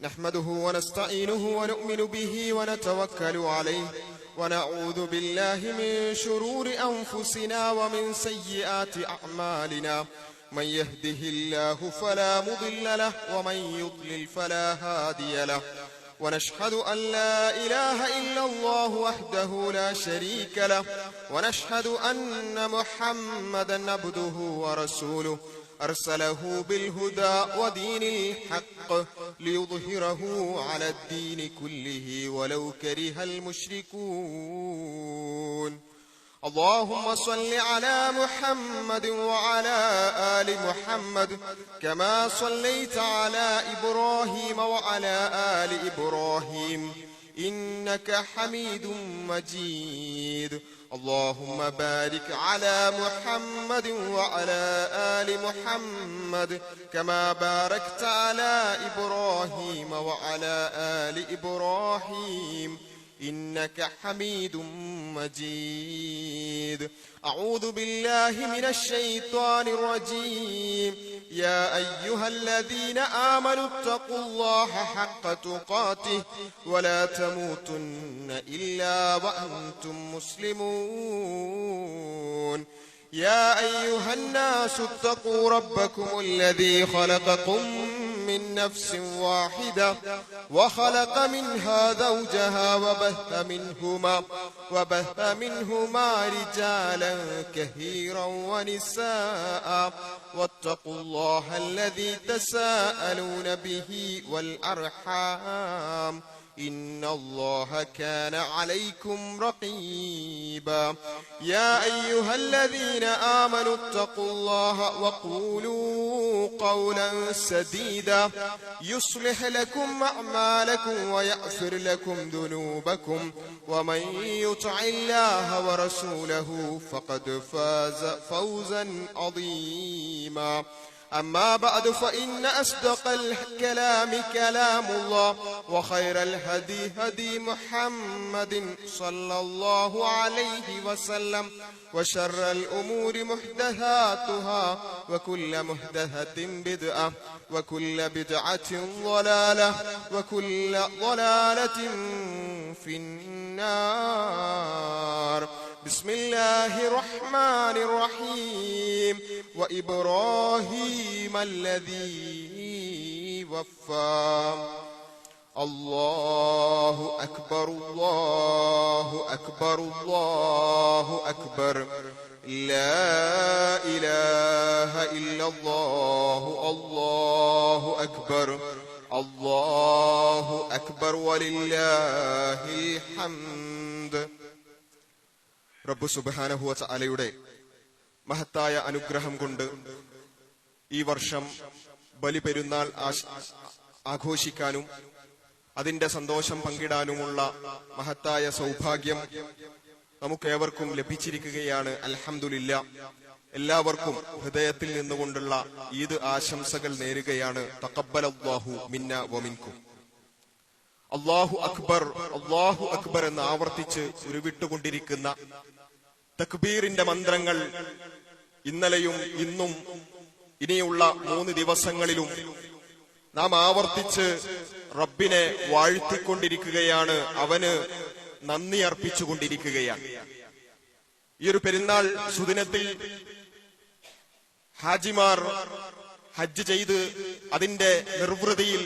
نحمده ونستعينه ونؤمن به ونتوكل عليه ونعوذ بالله من شرور أنفسنا ومن سيئات أعمالنا من يهده الله فلا مضل له ومن يضلل فلا هادي له ونشهد أن لا إله إلا الله وحده لا شريك له ونشهد أن محمدا عبده ورسوله أرسله بالهدى ودين الحق ليظهره على الدين كله ولو كره المشركون اللهم صل على محمد وعلى آل محمد كما صليت على إبراهيم وعلى آل إبراهيم إنك حميد مجيد اللهم بارك على محمد وعلى آل محمد كما باركت على إبراهيم وعلى آل إبراهيم إنك حميد مجيد أعوذ بالله من الشيطان الرجيم يا أيها الذين آمنوا اتقوا الله حق تقاته ولا تموتن إلا وأنتم مسلمون يا أيها الناس اتقوا ربكم الذي خلقكم من نفس واحدة وخلق منها زوجها وبث منهما رجالا كثيرا ونساء واتقوا الله الذي تساءلون به والأرحام إن الله كان عليكم رقيبا يا أيها الذين آمنوا اتقوا الله وقولوا قولا سديدا يصلح لكم أعمالكم ويغفر لكم ذنوبكم ومن يطع الله ورسوله فقد فاز فوزا عظيما أما بعد فإن أصدق الكلام كلام الله وخير الهدي هدي محمد صلى الله عليه وسلم وشر الأمور محدثاتها وكل محدثة بدعة وكل بدعة ضلالة وكل ضلالة في النار بسم الله الرحمن الرحيم وإبراهيم الذي وفى الله أكبر الله أكبر الله أكبر لا إله إلا الله الله أكبر الله أكبر ولله الحمد റബ്ബ് സുബ്ഹാനഹു വ തആലയുടെ മഹത്തായ അനുഗ്രഹം കൊണ്ട് ഈ വർഷം ബലിപെരുന്നാൾ ആഘോഷിക്കാനും അതിന്റെ സന്തോഷം പങ്കിടാനുമുള്ള മഹത്തായ സൗഭാഗ്യം നമുക്കേവർക്കും ലഭിച്ചിരിക്കുകയാണ്. അൽഹംദുലില്ലാഹ്. എല്ലാവർക്കും ഹൃദയത്തിൽ നിന്നുകൊണ്ടുള്ള ഈദ് ആശംസകൾ നേരുകയാണ്. തഖബ്ബലല്ലാഹു മിന്നാ വമിൻകും. അല്ലാഹു അക്ബർ അല്ലാഹു അക്ബർ എന്ന് ആവർത്തിച്ച് ഉരുവിട്ടുകൊണ്ടിരിക്കുന്ന തക്ബീറിന്റെ മന്ത്രങ്ങൾ ഇന്നലെയും ഇന്നും ഇനിയുള്ള 3 ദിവസങ്ങളിലും നാം ആവർത്തിച്ച് റബ്ബിനെ വാഴ്ത്തിക്കൊണ്ടിരിക്കുകയാണ്. അവന് നന്ദി അർപ്പിച്ചുകൊണ്ടിരിക്കുകയാണ്. ഈ ഒരു പെരുന്നാൾ സുദിനത്തിൽ ഹാജിമാർ ഹജ്ജ് ചെയ്ത് അതിന്റെ നിർവൃതിയിൽ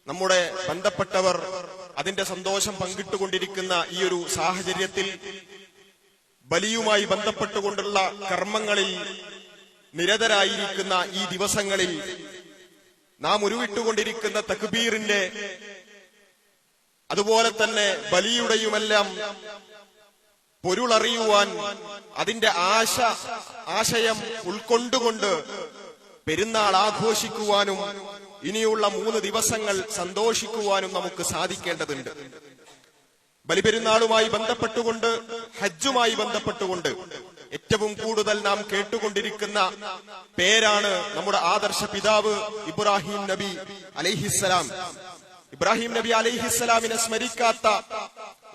നമ്മുടെ ബന്ധപ്പെട്ടവർ അതിന്റെ സന്തോഷം പങ്കിട്ടുകൊണ്ടിരിക്കുന്ന ഈ ഒരു സാഹചര്യത്തിൽ ബലിയുമായി ബന്ധപ്പെട്ടുകൊണ്ടുള്ള കർമ്മങ്ങളിൽ നിരതരായിരിക്കുന്ന ഈ ദിവസങ്ങളിൽ നാം ഉരുവിട്ടുകൊണ്ടിരിക്കുന്ന തക്ബീറിന്റെ അതുപോലെ തന്നെ ബലിയുടെയുമെല്ലാം പൊരുളറിയുവാൻ അതിന്റെ ആശയം ഉൾക്കൊണ്ടുകൊണ്ട് പെരുന്നാൾ ആഘോഷിക്കുവാനും ഇനിയുള്ള 3 ദിവസങ്ങൾ സന്തോഷിക്കുവാനും നമുക്ക് സാധിക്കേണ്ടതുണ്ട്. ബലിപെരുന്നാളുമായി ബന്ധപ്പെട്ടുകൊണ്ട് ഹജ്ജുമായി ബന്ധപ്പെട്ടുകൊണ്ട് ഏറ്റവും കൂടുതൽ നാം കേട്ടുകൊണ്ടിരിക്കുന്ന പേരാണ് നമ്മുടെ ആദർശ പിതാവ് ഇബ്രാഹിം നബി അലൈഹിസ്സലാം. ഇബ്രാഹിം നബി അലൈഹിസ്സലാമിനെ സ്മരിക്കാത്ത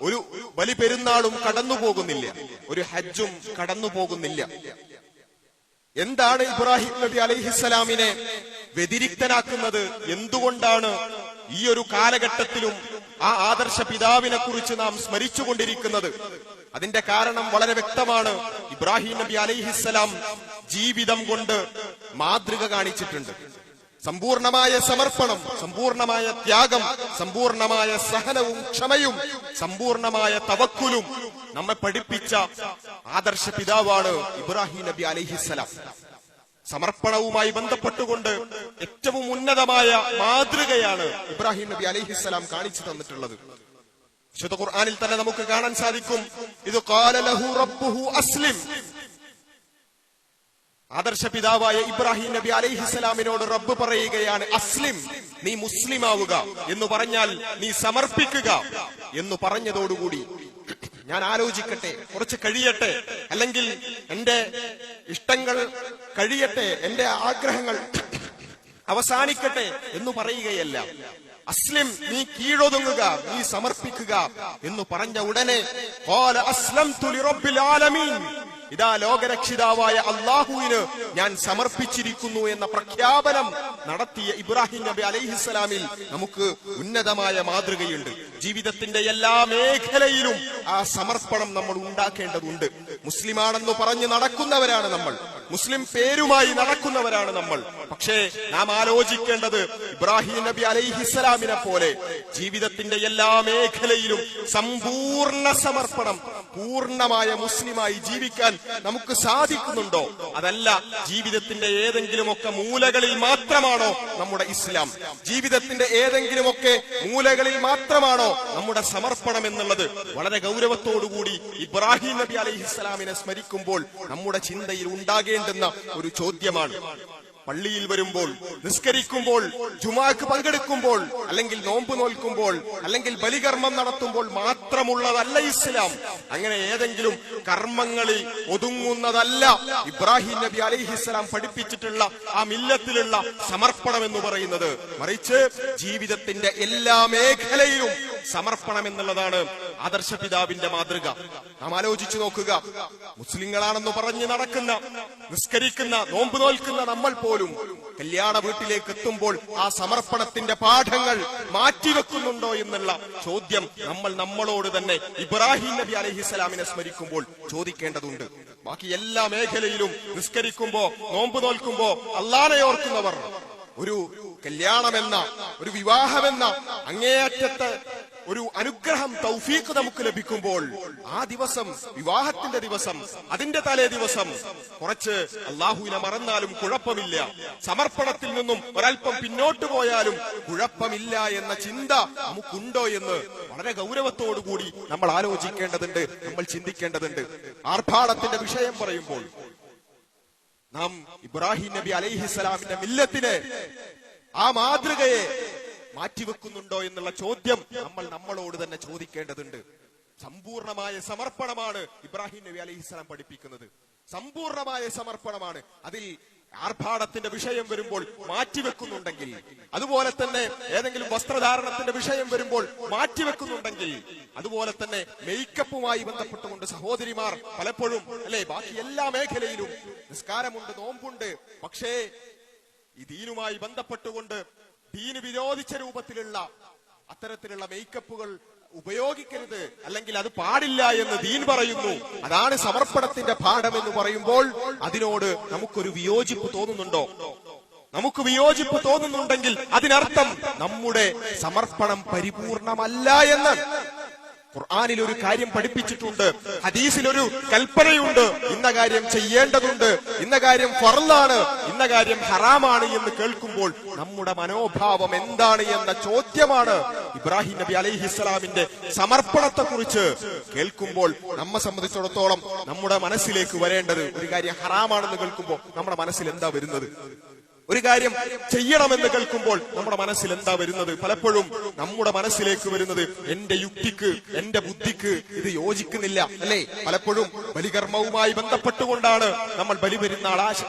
ഒരു ബലിപെരുന്നാളും കടന്നുപോകുന്നില്ല, ഒരു ഹജ്ജും കടന്നുപോകുന്നില്ല. എന്താണ് ഇബ്രാഹിം നബി അലൈഹിസ്സലാമിനെ വ്യതിരിക്തനാക്കുന്നത്? എന്തുകൊണ്ടാണ് ഈ ഒരു കാലഘട്ടത്തിലും ആ ആദർശ പിതാവിനെ കുറിച്ച് നാം സ്മരിച്ചുകൊണ്ടിരിക്കുന്നത്? അതിന്റെ കാരണം വളരെ വ്യക്തമാണ്. ഇബ്രാഹിം നബി അലൈഹിസ്സലാം ജീവിതം കൊണ്ട് മാതൃക കാണിച്ചിട്ടുണ്ട്. സമ്പൂർണമായ സമർപ്പണം, സമ്പൂർണമായ ത്യാഗം, സമ്പൂർണമായ സഹനവും ക്ഷമയും, സമ്പൂർണമായ തവക്കുലും നമ്മെ പഠിപ്പിച്ച ആദർശ പിതാവാണ് ഇബ്രാഹിം നബി അലൈഹിസ്സലാം. സമർപ്പണവുമായി ബന്ധപ്പെട്ടുകൊണ്ട് ഏറ്റവും ഉന്നതമായ മാതൃകയാണ് ഇബ്രാഹിം നബി അലൈഹിസ്സലാം കാണിച്ചു തന്നിട്ടുള്ളത്. വിശുദ്ധ ഖുർആനിൽ തന്നെ നമുക്ക് കാണാൻ സാധിക്കും, ഇത് ഖാല ലഹു റബ്ബുഹു അസ്ലിം. ആദർശ പിതാവായ ഇബ്രാഹിം നബി അലൈഹിസ്സലാമിനോട് റബ്ബ് പറയുകയാണ്, അസ്ലിം, നീ മുസ്ലിമാവുക എന്ന് പറഞ്ഞാൽ നീ സമർപ്പിക്കുക എന്ന് പറഞ്ഞതോടുകൂടി ഞാൻ ആലോചിക്കട്ടെ, കുറച്ച് കഴിയട്ടെ, അല്ലെങ്കിൽ എന്റെ ഇഷ്ടങ്ങൾ കഴിയട്ടെ, എന്റെ ആഗ്രഹങ്ങൾ അവസാനിക്കട്ടെ എന്ന് പറയുകയല്ല. അസ്ലിം, നീ കീഴൊതുങ്ങുക, നീ സമർപ്പിക്കുക എന്ന് പറഞ്ഞ ഉടനെ ഖാല അസ്ലംതു ലിറബ്ബിൽ ആലമീൻ, ഇതാ ലോകരക്ഷിതാവായ അല്ലാഹുവിന് ഞാൻ സമർപ്പിച്ചിരിക്കുന്നു എന്ന പ്രഖ്യാപനം നടത്തിയ ഇബ്രാഹിം നബി അലൈഹിസ്സലാമിൽ നമുക്ക് ഉന്നതമായ മാതൃകയുണ്ട്. ജീവിതത്തിന്റെ എല്ലാ മേഖലയിലും ആ സമർപ്പണം നമ്മൾ ഉണ്ടാക്കേണ്ടതുണ്ട്. മുസ്ലിമാണെന്ന് പറഞ്ഞ് നടക്കുന്നവരാണ് നമ്മൾ, മുസ്ലിം പേരുമായി നടക്കുന്നവരാണ് നമ്മൾ. പക്ഷേ നാം ആലോചിക്കേണ്ടത്, ഇബ്രാഹിം നബി അലൈഹിസ്സലാമിനെ പോലെ ജീവിതത്തിന്റെ എല്ലാ മേഖലയിലും സമ്പൂർണ്ണ സമർപ്പണം, പൂർണ്ണമായ മുസ്ലിമായി ജീവിക്കാൻ നമുക്ക് സാധിക്കുന്നുണ്ടോ? അതല്ല, ജീവിതത്തിന്റെ ഏതെങ്കിലുമൊക്കെ മൂലകളിൽ മാത്രമാണോ നമ്മുടെ ഇസ്ലാം? ജീവിതത്തിന്റെ ഏതെങ്കിലുമൊക്കെ മൂലകളിൽ മാത്രമാണോ നമ്മുടെ സമർപ്പണം എന്നുള്ളത് വളരെ ഗൗരവത്തോടുകൂടി ഇബ്രാഹിം നബി അലൈഹിസ്സലാമിനെ സ്മരിക്കുമ്പോൾ നമ്മുടെ ചിന്തയിൽ ഉണ്ടാകേണ്ടുന്ന ഒരു ചോദ്യമാണ്. പള്ളിയിൽ വരുമ്പോൾ, നിസ്കരിക്കുമ്പോൾ, ജുമാക്ക് പങ്കെടുക്കുമ്പോൾ, അല്ലെങ്കിൽ നോമ്പ് നോൽക്കുമ്പോൾ, അല്ലെങ്കിൽ ബലികർമ്മം നടത്തുമ്പോൾ മാത്രമുള്ളതല്ല ഇസ്ലാം. അങ്ങനെ ഏതെങ്കിലും കർമ്മങ്ങളിൽ ഒതുങ്ങുന്നതല്ല ഇബ്രാഹിം നബി അലൈഹിസ്സലാം പഠിപ്പിച്ചിട്ടുള്ള ആ മില്ലത്തിലുള്ള സമർപ്പണം എന്ന് പറയുന്നത്. മറിച്ച് ജീവിതത്തിന്റെ എല്ലാ മേഖലയിലും സമർപ്പണം എന്നുള്ളതാണ് ആദർശ പിതാവിന്റെ മാതൃക. നാം ആലോചിച്ചു നോക്കുക, മുസ്ലിങ്ങളാണെന്ന് പറഞ്ഞ് നടക്കുന്ന, നിസ്കരിക്കുന്ന, നോമ്പ് നോൽക്കുന്ന നമ്മൾ പോലും കല്യാണ വീട്ടിലേക്ക് എത്തുമ്പോൾ ആ സമർപ്പണത്തിന്റെ പാഠങ്ങൾ മാറ്റിവെക്കുന്നുണ്ടോ എന്നുള്ള ചോദ്യം നമ്മൾ നമ്മളോട് തന്നെ ഇബ്രാഹിം നബി അലൈഹിസ്സലാമിനെ സ്മരിക്കുമ്പോൾ ചോദിക്കേണ്ടതുണ്ട്. ബാക്കി എല്ലാ മേഖലയിലും നിസ്കരിക്കുമ്പോ, നോമ്പ് നോൽക്കുമ്പോ അല്ലാഹനെ ഓർക്കുന്നവർ, ഒരു കല്യാണമെന്ന, ഒരു വിവാഹമെന്ന അങ്ങേയറ്റത്തെ ഒരു അനുഗ്രഹം, തൗഫീഖ് നമുക്ക് ലഭിക്കുമ്പോൾ ആ ദിവസം, വിവാഹത്തിന്റെ ദിവസം, അതിന്റെ തലേ ദിവസം കുറച്ച് അല്ലാഹുവിനെ മറന്നാലും കുഴപ്പമില്ല, സമർപ്പണത്തിൽ നിന്നും ഒരൽപ്പം പിന്നോട്ട് പോയാലും കുഴപ്പമില്ല എന്ന ചിന്ത നമുക്കുണ്ടോ എന്ന് വളരെ ഗൗരവത്തോടുകൂടി നമ്മൾ ആലോചിക്കേണ്ടതുണ്ട്, നമ്മൾ ചിന്തിക്കേണ്ടതുണ്ട്. ആർഭാടത്തിന്റെ വിഷയം പറയുമ്പോൾ നാം ഇബ്രാഹിം നബി അലൈഹിസ്സലാമിന്റെ മില്ലത്തിനെ, ആ മാതൃകയെ മാറ്റിവെക്കുന്നുണ്ടോ എന്നുള്ള ചോദ്യം നമ്മൾ നമ്മളോട് തന്നെ ചോദിക്കേണ്ടതുണ്ട്. സമ്പൂർണമായ സമർപ്പണമാണ് ഇബ്രാഹിം നബി അലൈഹിസ്സലാം പഠിപ്പിക്കുന്നത്. സമ്പൂർണമായ സമർപ്പണമാണ്. അതിൽ ആർഭാടത്തിന്റെ വിഷയം വരുമ്പോൾ മാറ്റിവെക്കുന്നുണ്ടെങ്കിൽ, അതുപോലെ തന്നെ ഏതെങ്കിലും വസ്ത്രധാരണത്തിന്റെ വിഷയം വരുമ്പോൾ മാറ്റിവെക്കുന്നുണ്ടെങ്കിൽ, അതുപോലെ തന്നെ മേക്കപ്പുമായി ബന്ധപ്പെട്ടുകൊണ്ട് സഹോദരിമാർ പലപ്പോഴും, അല്ലെ, ബാക്കി എല്ലാ മേഖലയിലും നിസ്കാരമുണ്ട്, നോമ്പുണ്ട്, പക്ഷേ ഈ ദീനുമായി ബന്ധപ്പെട്ടുകൊണ്ട് ദീന് വിരോധിച്ച രൂപത്തിലുള്ള അത്തരത്തിലുള്ള മേക്കപ്പുകൾ ഉപയോഗിക്കരുത്, അല്ലെങ്കിൽ അത് പാടില്ല എന്ന് ദീൻ പറയുന്നു. അതാണ് സമർപ്പണത്തിന്റെ പാഠം എന്ന് പറയുമ്പോൾ അതിനോട് നമുക്കൊരു വിയോജിപ്പ് തോന്നുന്നുണ്ടോ? നമുക്ക് വിയോജിപ്പ് തോന്നുന്നുണ്ടെങ്കിൽ അതിനർത്ഥം നമ്മുടെ സമർപ്പണം പരിപൂർണമല്ല എന്ന്. ഖുർആനിൽ ഒരു കാര്യം പഠിപ്പിച്ചിട്ടുണ്ട്, ഹദീസിലൊരു കൽപ്പനയുണ്ട്, ഇന്ന കാര്യം ചെയ്യേണ്ടതുണ്ട്, ഇന്ന കാര്യം ഫർളാണ്, ഇന്ന കാര്യം ഹറാമാണ് എന്ന് കേൾക്കുമ്പോൾ നമ്മുടെ മനോഭാവം എന്താണ് എന്ന ചോദ്യമാണ് ഇബ്രാഹിം നബി അലൈഹിസ്സലാമിന്റെ സമർപ്പണത്തെ കുറിച്ച് കേൾക്കുമ്പോൾ നമ്മെ സംബന്ധിച്ചിടത്തോളം നമ്മുടെ മനസ്സിലേക്ക് വരേണ്ടത്. ഒരു കാര്യം ഹറാമാണെന്ന് കേൾക്കുമ്പോൾ നമ്മുടെ മനസ്സിൽ എന്താ വരുന്നത്? ഒരു കാര്യം ചെയ്യണമെന്ന് കേൾക്കുമ്പോൾ നമ്മുടെ മനസ്സിൽ എന്താ വരുന്നത്? പലപ്പോഴും നമ്മുടെ മനസ്സിലേക്ക് വരുന്നത്, എന്റെ യുക്തിക്ക്, എന്റെ ബുദ്ധിക്ക് ഇത് യോജിക്കുന്നില്ല, അല്ലെ? പലപ്പോഴും ബലികർമ്മവുമായി ബന്ധപ്പെട്ടുകൊണ്ടാണ് നമ്മൾ ബലിപെരുന്നാൾ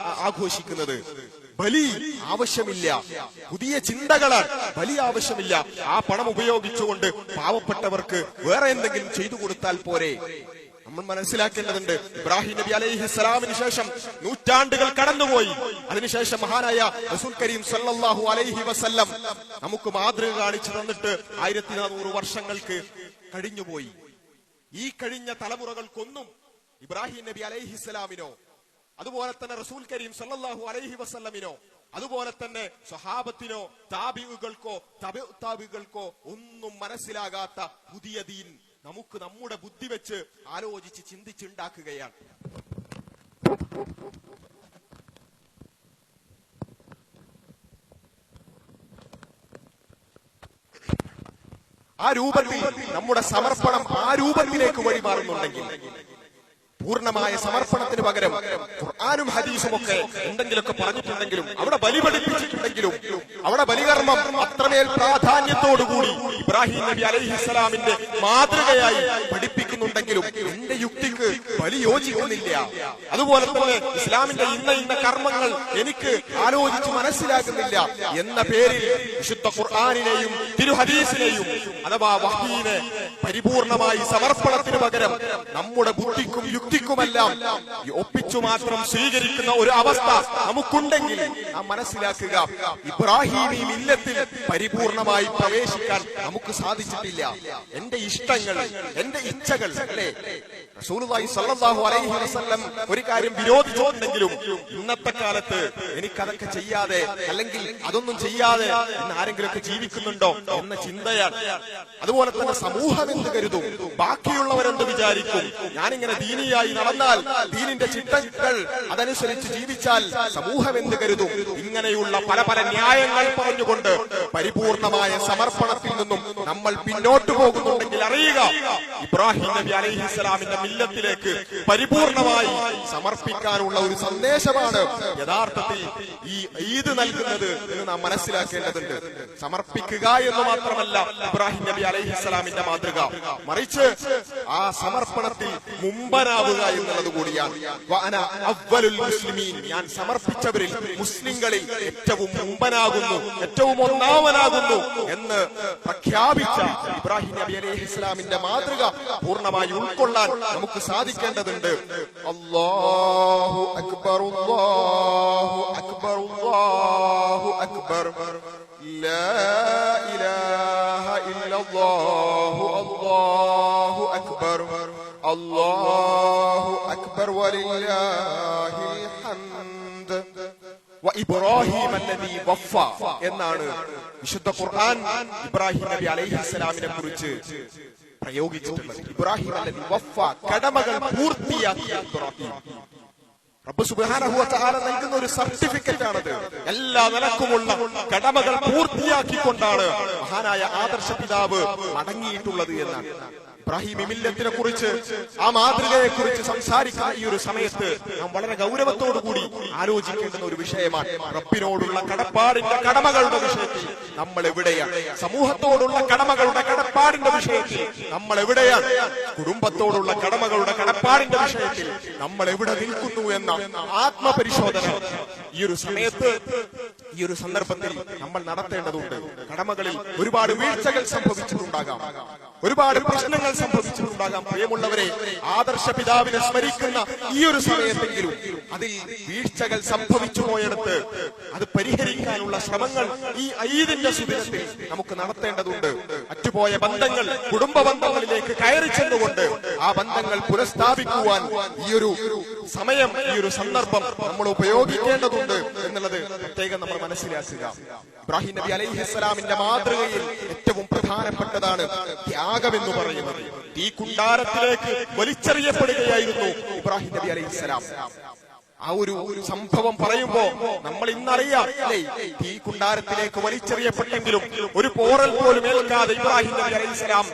ആഘോഷിക്കുന്നത്. ബലി ആവശ്യമില്ല, പുതിയ ചിന്തകളാണ്, ബലി ആവശ്യമില്ല. ആ പണം ഉപയോഗിച്ചുകൊണ്ട് പാവപ്പെട്ടവർക്ക് വേറെ എന്തെങ്കിലും ചെയ്തു കൊടുത്താൽ പോരെ. നമ്മൾ മനസ്സിലാക്കേണ്ടതുണ്ട്. ഇബ്രാഹിം നബി അലൈഹിസ്സലാമിന് ശേഷം നൂറ്റാണ്ടുകൾ കടന്നുപോയി. അതിനുശേഷം മഹാനായ റസൂൽ കരീം സല്ലല്ലാഹു അലൈഹി വസല്ലം നമുക്ക് മാതൃക കാണിച്ചു തന്നിട്ട് 1400 വർഷങ്ങൾക്ക് കഴിഞ്ഞുപോയി. ഈ കഴിഞ്ഞ തലമുറകൾക്കൊന്നും ഇബ്രാഹിം നബി അലൈഹിസ്സലാമിനോ അതുപോലെ തന്നെ റസൂൽ കരീം സല്ലല്ലാഹു അലൈഹി വസല്ലമിനോ അതുപോലെ തന്നെ സ്വഹാബത്തിനോ താബിഉകൾക്കോ തബിഉ താബിഉകൾക്കോ ഒന്നും മനസ്സിലാകാത്ത പുതിയ ദീൻ നമുക്ക് നമ്മുടെ ബുദ്ധി വെച്ച് ആലോചിച്ച് ചിന്തിച്ചുണ്ടാക്കുകയാണ്. ആ രൂപത്തിൽ നമ്മുടെ സമർപ്പണം ആ രൂപത്തിലേക്ക് വഴിമാറുന്നുണ്ടെങ്കിൽ, പൂർണ്ണമായ സമർപ്പണത്തിന് പകരം ഖുർആനും ഹദീസും ഒക്കെ എന്തെങ്കിലുമൊക്കെ പറഞ്ഞിട്ടുണ്ടെങ്കിലും അവിടെ ബലി പഠിപ്പിച്ചിട്ടുണ്ടെങ്കിലും അവിടെ ബലികർമ്മം അത്രമേൽ പ്രാധാന്യത്തോടുകൂടി ഇബ്രാഹിം നബി അലൈഹിസ്സലാമിന്റെ മാതൃകയായി പഠിപ്പിക്കുന്നുണ്ടെങ്കിലും എന്റെ യുക്തിക്ക് ബലി യോജിക്കുന്നില്ല. അതുപോലെ തന്നെ ഇസ്ലാമിന്റെ ഇന്ന കർമ്മങ്ങൾ എനിക്ക് ആലോചിച്ച് മനസ്സിലാക്കുന്നില്ല എന്ന പേരിൽ വിശുദ്ധ ഖുർആനിനെയും തിരുഹദീസിനെയും അഥവാ വഹീനെ പരിപൂർണമായി സമർപ്പണത്തിന് പകരം നമ്മുടെ ബുദ്ധിക്കും യുക്തിക്കുമെല്ലാം ഒപ്പിച്ചു മാത്രം സ്വീകരിക്കുന്ന ഒരു അവസ്ഥ നമുക്കുണ്ടെങ്കിൽ നാം മനസ്സിലാക്കുക, ഇബ്രാഹിമി മില്ലത്തിൽ പരിപൂർണമായി പ്രവേശിക്കാൻ നമുക്ക് സാധിച്ചിട്ടില്ല. എന്റെ ഇഷ്ടങ്ങൾ, എന്റെ ഇച്ഛകൾ അല്ലെ റസൂലുള്ളാഹി സ്വല്ലല്ലാഹു അലൈഹി വസല്ലം ഒരു കാര്യം വിരോധിച്ചിട്ടുണ്ടെങ്കിലും ഇന്നത്തെ കാലത്ത് എനിക്കതൊക്കെ ചെയ്യാതെ അല്ലെങ്കിൽ അതൊന്നും ചെയ്യാതെ ഇന്ന് ആരെങ്കിലുമൊക്കെ ജീവിക്കുന്നുണ്ടോ എന്ന ചിന്തയാണ്. അതുപോലെ തന്നെ സമൂഹം എന്ത് കരുതും, ബാക്കിയുള്ളവരെന്ത് വിചാരിക്കും, ഞാനിങ്ങനെ ദീനിയായി നടന്നാൽ, ദീനിന്റെ ചിട്ടകൾ അതനുസരിച്ച് ജീവിച്ചാൽ സമൂഹം എന്ത് കരുതും, ഇങ്ങനെയുള്ള പല പല ന്യായങ്ങൾ പറഞ്ഞുകൊണ്ട് പരിപൂർണമായ സമർപ്പണത്തിൽ നിന്നും നമ്മൾ പിന്നോട്ട് പോകുന്നുണ്ടെങ്കിൽ അറിയുക, ഇബ്രാഹിം നബി അലൈഹിസ്സലാമിന്റെ മില്ലത്തിലേക്ക് പരിപൂർണമായി സമർപ്പിക്കാനുള്ള ഒരു സന്ദേശമാണ് യഥാർത്ഥത്തിൽ ഈ ഈദ് നൽകുന്നത് എന്ന് നാം മനസ്സിലാക്കേണ്ടതുണ്ട്. സമർപ്പിക്കുക എന്ന് മാത്രമല്ല ഇബ്രാഹിം നബി അലൈഹിസ്സലാമിന്റെ മാതൃക, മറിച്ച് ആ സമർപ്പണത്തിൽ മുമ്പനാവുക എന്നുള്ളത് കൂടിയാണ്. ഞാൻ സമർപ്പിച്ചവരിൽ മുസ്ലിങ്ങളിൽ ഏറ്റവും മുമ്പനാകുന്നു, ഏറ്റവും ഒന്നാമനാകുന്നു എന്ന് പ്രഖ്യാപിച്ച ഇബ്രാഹിം നബി അലൈഹിസ്സലാമിന്റെ മാതൃക പൂർണ്ണമായി ഉൾക്കൊള്ളാൻ നമുക്ക് സാധിക്കേണ്ടതുണ്ട്. അല്ലാഹു അക്ബർ, അല്ലാഹു അക്ബർ, അല്ലാഹു അക്ബർ, ലാ ഇലാഹ ഇല്ലല്ലാഹു, അല്ലാഹു അക്ബർ, അല്ലാഹു അക്ബർ വലില്ലാഹിൽ ഹംദ് വഇബ്രാഹിം അല്ലദീ വഫ എന്നാണ് വിശുദ്ധ ഖുർആൻ ഇബ്രാഹിം നബി അലൈഹിസ്സലാമിനെ കുറിച്ച് പ്രയോഗിച്ചിട്ടുള്ളത്. ഇബ്രാഹിം അല്ലദീ വഫ, കടമകൾ പൂർത്തിയാക്കിയ ഇബ്രാഹിം. റബ്ബ് സുബ്ഹാനഹു വ തആല നൽകുന്ന ഒരു സർട്ടിഫിക്കറ്റ് ആണത്. എല്ലാ നിലക്കുമുള്ള കടമകൾ പൂർത്തിയാക്കിക്കൊണ്ടാണ് മഹാനായ ആദർശ പിതാവ് മടങ്ങിയിട്ടുള്ളത് എന്നാണ്. ഇബ്രാഹിം മില്ലത്തിനെ കുറിച്ച്, ആ മാതൃകയെ കുറിച്ച് സംസാരിക്കുന്ന ഈ ഒരു സമയത്ത് നാം വളരെ ഗൗരവത്തോടുകൂടി ആലോചിക്കേണ്ടുന്ന ഒരു വിഷയമാണ് റബ്ബിനോടുള്ള കടപ്പാടിന്റെ കടമകളുടെ വിഷയത്തിൽ നമ്മൾ എവിടെയാണ്, സമൂഹത്തോടുള്ള കടമകളുടെ കടപ്പാടിന്റെ വിഷയത്തിൽ നമ്മൾ എവിടെയാണ്, കുടുംബത്തോടുള്ള കടമകളുടെ കടപ്പാടിന്റെ വിഷയത്തിൽ നമ്മൾ എവിടെ നിൽക്കുന്നു എന്ന ആത്മപരിശോധന ഈ ഒരു സമയത്ത്, ഈ ഒരു സന്ദർഭത്തിൽ നമ്മൾ നടത്തേണ്ടതുണ്ട്. കടമകളിൽ ഒരുപാട് വീഴ്ചകൾ സംഭവിച്ചിട്ടുണ്ടാകാം, ഒരുപാട് പ്രശ്നങ്ങൾ സംഭവിച്ചിട്ടുണ്ടാകാം. പ്രിയമുള്ളവരെ, ആദർശ പിതാവിനെ സ്മരിക്കുന്ന ഈ ഒരു സമയത്തെങ്കിലും അതിൽ വീഴ്ചകൾ സംഭവിച്ചു പോയെടുത്ത് അത് പരിഹരിക്കാനുള്ള ശ്രമങ്ങൾ ഈ ഈദിന്റെ സുദിനത്തിൽ നമുക്ക് നടത്തേണ്ടതുണ്ട്. അറ്റുപോയ ബന്ധങ്ങൾ, കുടുംബ ബന്ധങ്ങളിലേക്ക് കയറി ചെന്നുകൊണ്ട് ആ ബന്ധങ്ങൾ പുനഃസ്ഥാപിക്കുവാൻ ഈ ഒരു സമയം, ഈ ഒരു സന്ദർഭം നമ്മൾ ഉപയോഗിക്കേണ്ടതുണ്ട് എന്നുള്ളത് പ്രത്യേകം നമ്മൾ മനസ്സിലാക്കുക. ഇബ്രാഹിം നബി അലൈഹിസ്സലാമിന്റെ മാതൃകയിൽ ഏറ്റവും പ്രധാനപ്പെട്ടതാണ് ത്യാഗമെന്ന് പറയുന്നത്. ഈ കുണ്ടാരത്തിലേക്ക് വലിച്ചെറിയപ്പെടുകയായിരുന്നു ഇബ്രാഹിം നബി അലൈഹിസ്സലാം. ആ ഒരു സംഭവം പറയുമ്പോ നമ്മൾ ഇന്നറിയാം അല്ലേ, ഈ കുണ്ടാരത്തിലേക്ക് വലിച്ചെറിയപ്പെട്ടെങ്കിലും ഒരു പോറൽ പോലും ഏൽക്കാതെ ഇബ്രാഹിം നബി അലൈഹിസ്സലാം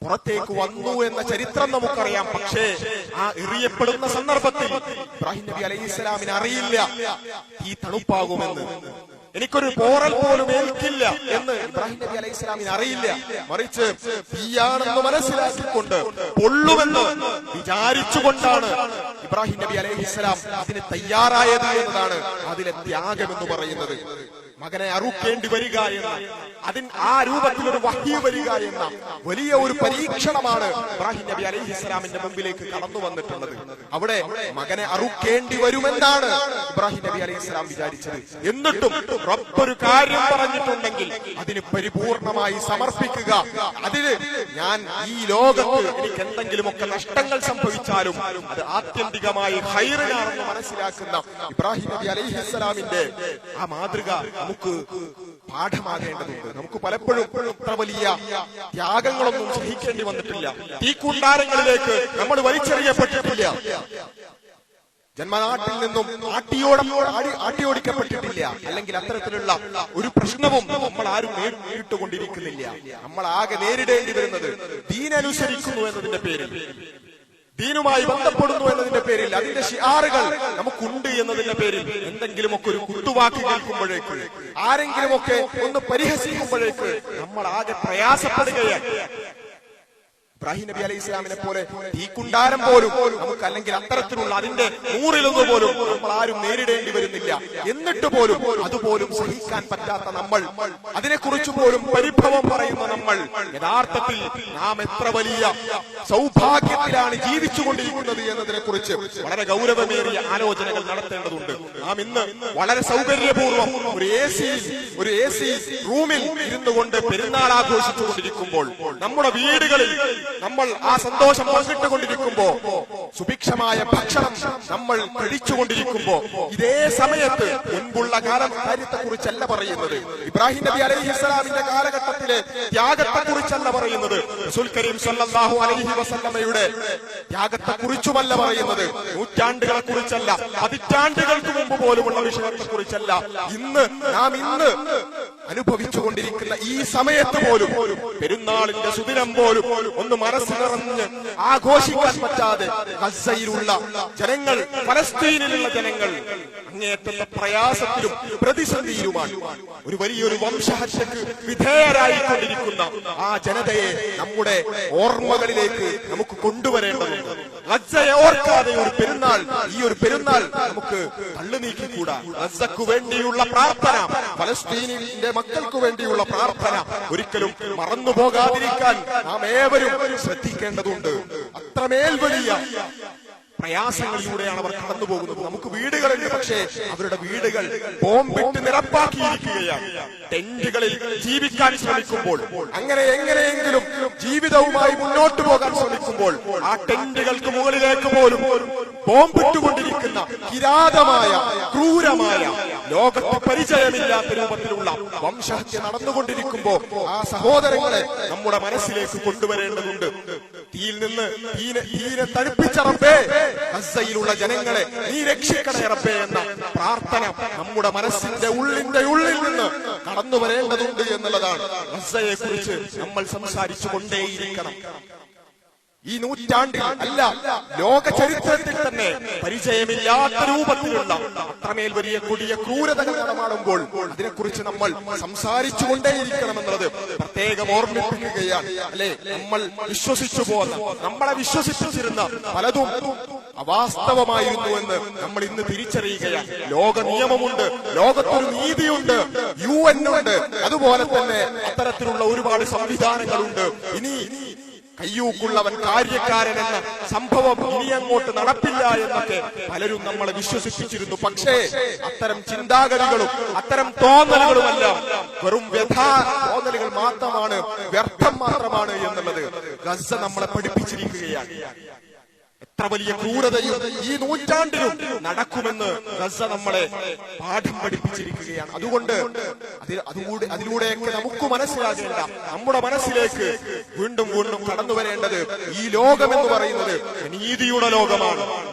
പുറത്തേക്ക് വന്നു എന്ന ചരിത്രം നമുക്കറിയാം. പക്ഷേ ആ എറിയപ്പെടുന്ന സന്ദർഭത്തിൽ ഇബ്രാഹിം നബി അലൈഹിസ്സലാമിന് അറിയില്ല ഈ തണുപ്പാകുമെന്ന്, എനിക്കൊരു പോറൽ പോലും ഏൽക്കില്ല എന്ന് ഇബ്രാഹിം നബി അലൈഹിസ്സലാമിന് അറിയില്ല. മറിച്ച് തീയാണെന്ന് മനസ്സിലാക്കിക്കൊണ്ട്, പൊള്ളുമെന്ന് വിചാരിച്ചുകൊണ്ടാണ് ഇബ്രാഹിം നബി അലൈഹിസ്സലാം അതിന് തയ്യാറായത് എന്നതാണ് അതിലെ ത്യാഗം എന്ന് പറയുന്നത്. മകനെ അറുക്കേണ്ടി വരിക എന്ന ആ രൂപത്തിലൊരു വഹ്യ് വരിക എന്ന വലിയ ഒരു പരീക്ഷണമാണ് ഇബ്രാഹിം നബി അലൈഹിസ്സലാമിന്റെ മുമ്പിലേക്ക് കടന്നു വന്നിട്ടുള്ളത്. അവിടെ മകനെ അറുക്കേണ്ടി വരുമെന്നാണ് ഇബ്രാഹിം നബി അലൈഹിസ്സലാം വിചാരിച്ചത്. എന്നിട്ടും റബ്ബൊരു കാര്യം പറഞ്ഞിട്ടുണ്ടെങ്കിൽ അതിന് പരിപൂർണമായി സമർപ്പിക്കുക. അതിന് ഞാൻ ഈ ലോകത്ത് എനിക്ക് എന്തെങ്കിലുമൊക്കെ നഷ്ടങ്ങൾ സംഭവിച്ചാലും അത് ആത്യന്തികമായി ഖൈറിനാണെന്ന് മനസ്സിലാക്കുന്ന ഇബ്രാഹിം നബി അലൈഹിസ്സലാമിന്റെ ആ മാതൃക നമുക്ക് പാഠമാകേണ്ടതുണ്ട്. നമുക്ക് പലപ്പോഴും ഇത്ര വലിയ ത്യാഗങ്ങളൊന്നും സഹിക്കേണ്ടി വന്നിട്ടില്ല. തീക്കുണ്ടാരങ്ങളിലേക്ക് നമ്മൾ വലിച്ചെറിയപ്പെട്ടിട്ടില്ല. ജന്മനാട്ടിൽ നിന്നും ആട്ടിയോടിക്കപ്പെട്ടിട്ടില്ല. അല്ലെങ്കിൽ അത്തരത്തിലുള്ള ഒരു പ്രശ്നവും നമ്മൾ ആരും നേരിട്ടുകൊണ്ടിരിക്കുന്നില്ല. നമ്മൾ ആകെ നേരിടേണ്ടി വരുന്നത് ദീനനുസരിക്കുന്നു എന്നതിന്റെ പേരിൽ, ദീനുമായി ബന്ധപ്പെടുന്നു എന്നതിന്റെ പേരിൽ, അതിന്റെ ഷിആറുകൾ നമുക്കുണ്ട് എന്നതിന്റെ പേരിൽ എന്തെങ്കിലുമൊക്കെ ഒരു കുത്തുവാക്ക് കേൾക്കുമ്പോഴേക്ക്, ആരെങ്കിലുമൊക്കെ ഒന്ന് പരിഹസിക്കുമ്പോഴേക്ക് നമ്മൾ ആകെ പ്രയാസപ്പെടുകയാണ്. ഇബ്രാഹിം നബി അലൈഹി ഇസ്ലാമിനെ പോലെ തീക്കുണ്ടാരം പോലും നമുക്ക്, അല്ലെങ്കിൽ അത്തരത്തിലുള്ള അതിന്റെ 100-1 പോലും നമ്മൾ ആരും നേരിടേണ്ടി വരുന്നില്ല. എന്നിട്ട് പോലും അതുപോലും സഹിക്കാൻ പറ്റാത്ത നമ്മൾ, അതിനെക്കുറിച്ച് പോലും പരിഭവം പറയുന്ന നമ്മൾ, യഥാർത്ഥത്തിൽ നാം എത്ര വലിയ സൗഭാഗ്യത്തിലാണ് ജീവിച്ചുകൊണ്ടിരിക്കുന്നത് എന്നതിനെ കുറിച്ച് വളരെ ഗൗരവമേറിയ ആലോചനകൾ നടത്തേണ്ടതുണ്ട്. നാം ഇന്ന് വളരെ സൗകര്യപൂർവ്വം ഒരു എ സി റൂമിൽ ഇരുന്നു കൊണ്ട് പെരുന്നാൾ ആഘോഷിച്ചുകൊണ്ടിരിക്കുമ്പോൾ, നമ്മുടെ വീടുകളിൽ നമ്മൾ ആ സന്തോഷം പങ്കിട്ടുകൊണ്ടിരിക്കുമ്പോ, സുഭിക്ഷമായ ഭക്ഷണം നമ്മൾ കഴിച്ചുകൊണ്ടിരിക്കുമ്പോ, ഇതേ സമയത്ത് മുൻപുള്ള കാര്യത്തെ കുറിച്ചല്ല പറയുന്നത്. ഇബ്രാഹിം നബി അലൈഹിസ്സലാമിന്റെ കാലഘട്ടത്തിലെ ത്യാഗത്തെ കുറിച്ചല്ല പറയുന്നത്. റസൂൽ കരീം സ്വല്ലല്ലാഹു അലൈഹി വസല്ലമയുടെ ത്യാഗത്തെ കുറിച്ചുമല്ല പറയുന്നത്. നൂറ്റാണ്ടുകളെ കുറിച്ചല്ല, പതിറ്റാണ്ടുകൾക്ക് മുമ്പ് പോലുമുള്ള വിഷയത്തെ കുറിച്ചല്ല. നാം ഇന്ന് അനുഭവിച്ചുകൊണ്ടിരിക്കുന്ന ഈ സമയത്ത് പോലും, പെരുന്നാളിന്റെ സുദിനം പോലും ഒന്ന് മനസ്സിലിറങ്ങ് ആഘോഷിക്കാൻ പറ്റാതെ ഗസയിലുള്ള ജനങ്ങൾ, ഫലസ്തീനിലുള്ള ജനങ്ങൾ അങ്ങേയറ്റത്തെ പ്രയാസത്തിലും പ്രതിസന്ധിയിലുമാണ്. ഒരു വലിയൊരു വംശഹത്യക്ക് വിധേയരായിക്കൊണ്ടിരിക്കുന്ന ആ ജനതയെ നമ്മുടെ ഓർമ്മകളിലേക്ക് നമുക്ക് കൊണ്ടുവരേണ്ടതുണ്ട്. ഗസയെ ഓർക്കാതെ ഈ ഒരു പെരുന്നാൾ നമുക്ക് തള്ളി നീക്കിക്കൂടാ. ഗസക്ക് വേണ്ടിയുള്ള പ്രാർത്ഥന, ഫലസ്തീനിന്റെ മക്കൾക്ക് വേണ്ടിയുള്ള പ്രാർത്ഥന ഒരിക്കലും മറന്നു പോകാതിരിക്കാൻ നാം ഏവരും ശ്രദ്ധിക്കേണ്ടതുണ്ട്. അത്രമേൽ വലിയ പ്രയാസങ്ങളിലൂടെയാണ് അവർ കടന്നു പോകുന്നത്. നമുക്ക് വീടുകളുണ്ട്, പക്ഷേ അവരുടെ വീടുകൾ ബോംബിട്ട് നിറപ്പാക്കിയിരിക്കുകയാണ്. ടെന്റുകളിൽ ജീവിക്കാൻ ശ്രമിക്കുമ്പോൾ, അങ്ങനെ എങ്ങനെയെങ്കിലും ജീവിതവുമായി മുന്നോട്ട് പോകാൻ ശ്രമിക്കുമ്പോൾ, ആ ടെന്റുകൾക്ക് മുകളിലേക്ക് പോലും ബോംബിട്ടുകൊണ്ടിരിക്കുന്ന കിരാതമായ, ക്രൂരമായ, ലോകത്ത് പരിചയമില്ലാത്ത രൂപത്തിലുള്ള വംശഹത്യ നടന്നുകൊണ്ടിരിക്കുമ്പോ ആ സഹോദരങ്ങളെ നമ്മുടെ മനസ്സിലേക്ക് കൊണ്ടുവരേണ്ടതുണ്ട്. തീയിൽ നിന്ന് തീരെ തണുപ്പിച്ച റബ്ബേ, ഗസയിലുള്ള ജനങ്ങളെ നീ രക്ഷിക്കണേ റബ്ബേ എന്ന പ്രാർത്ഥന നമ്മുടെ മനസ്സിന്റെ ഉള്ളിൽ നിന്ന് കടന്നു വരേണ്ടതുണ്ട് എന്നുള്ളതാണ്. ഗസയെ കുറിച്ച് നമ്മൾ സംസാരിച്ചു കൊണ്ടേയിരിക്കണം. ഈ നൂറ്റാണ്ടിൽ അല്ല, ലോക ചരിത്രത്തിൽ തന്നെ പരിചയമില്ലാത്ത രൂപത്തിലുള്ള അത്രമേൽ വലിയ കൊടിയ ക്രൂരതകൾ നടമാടുമ്പോൾ അതിനെക്കുറിച്ച് നമ്മൾ സംസാരിച്ചു കൊണ്ടേയിരിക്കണമെന്നുള്ളത് പ്രത്യേകം ഓർമ്മിപ്പിക്കുകയാണ്. അല്ലെ, നമ്മൾ വിശ്വസിച്ചു പോന്ന, നമ്മളെ വിശ്വസിപ്പിച്ചിരുന്ന പലതും അവാസ്തവമായിരുന്നു എന്ന് നമ്മൾ ഇന്ന് തിരിച്ചറിയുകയാണ്. ലോക നിയമമുണ്ട്, ലോകത്തൊരു നീതിയുണ്ട്, UN ഉണ്ട്, അതുപോലെ തന്നെ അത്തരത്തിലുള്ള ഒരുപാട് സംവിധാനങ്ങളുണ്ട്. ഇനി കയ്യൂക്കുള്ളവൻ കാര്യക്കാരൻ എന്ന സംഭവം ഇനി അങ്ങോട്ട് നടപ്പില്ല എന്നൊക്കെ പലരും നമ്മളെ വിശ്വസിപ്പിച്ചിരുന്നു. പക്ഷേ അത്തരം ചിന്താഗതികളും അത്തരം തോന്നലുകളുമെല്ലാം വെറും തോന്നലുകൾ മാത്രമാണ്, വ്യർത്ഥം മാത്രമാണ് എന്നുള്ളത് ഗസ നമ്മളെ പഠിപ്പിച്ചിരിക്കുകയാണ്. എത്ര വലിയ ക്രൂരതയും ഈ നൂറ്റാണ്ടിലും നടക്കുമെന്ന് ഗസ നമ്മളെ പാഠം പഠിപ്പിച്ചിരിക്കുകയാണ്. അതുകൊണ്ട് അതിലൂടെയൊക്കെ നമുക്ക് മനസ്സിലാകേണ്ട, നമ്മുടെ മനസ്സിലേക്ക് വീണ്ടും വീണ്ടും കടന്നു വരേണ്ടത് ഈ ലോകമെന്ന് പറയുന്നത് നീതിയുടെ ലോകമാണ്.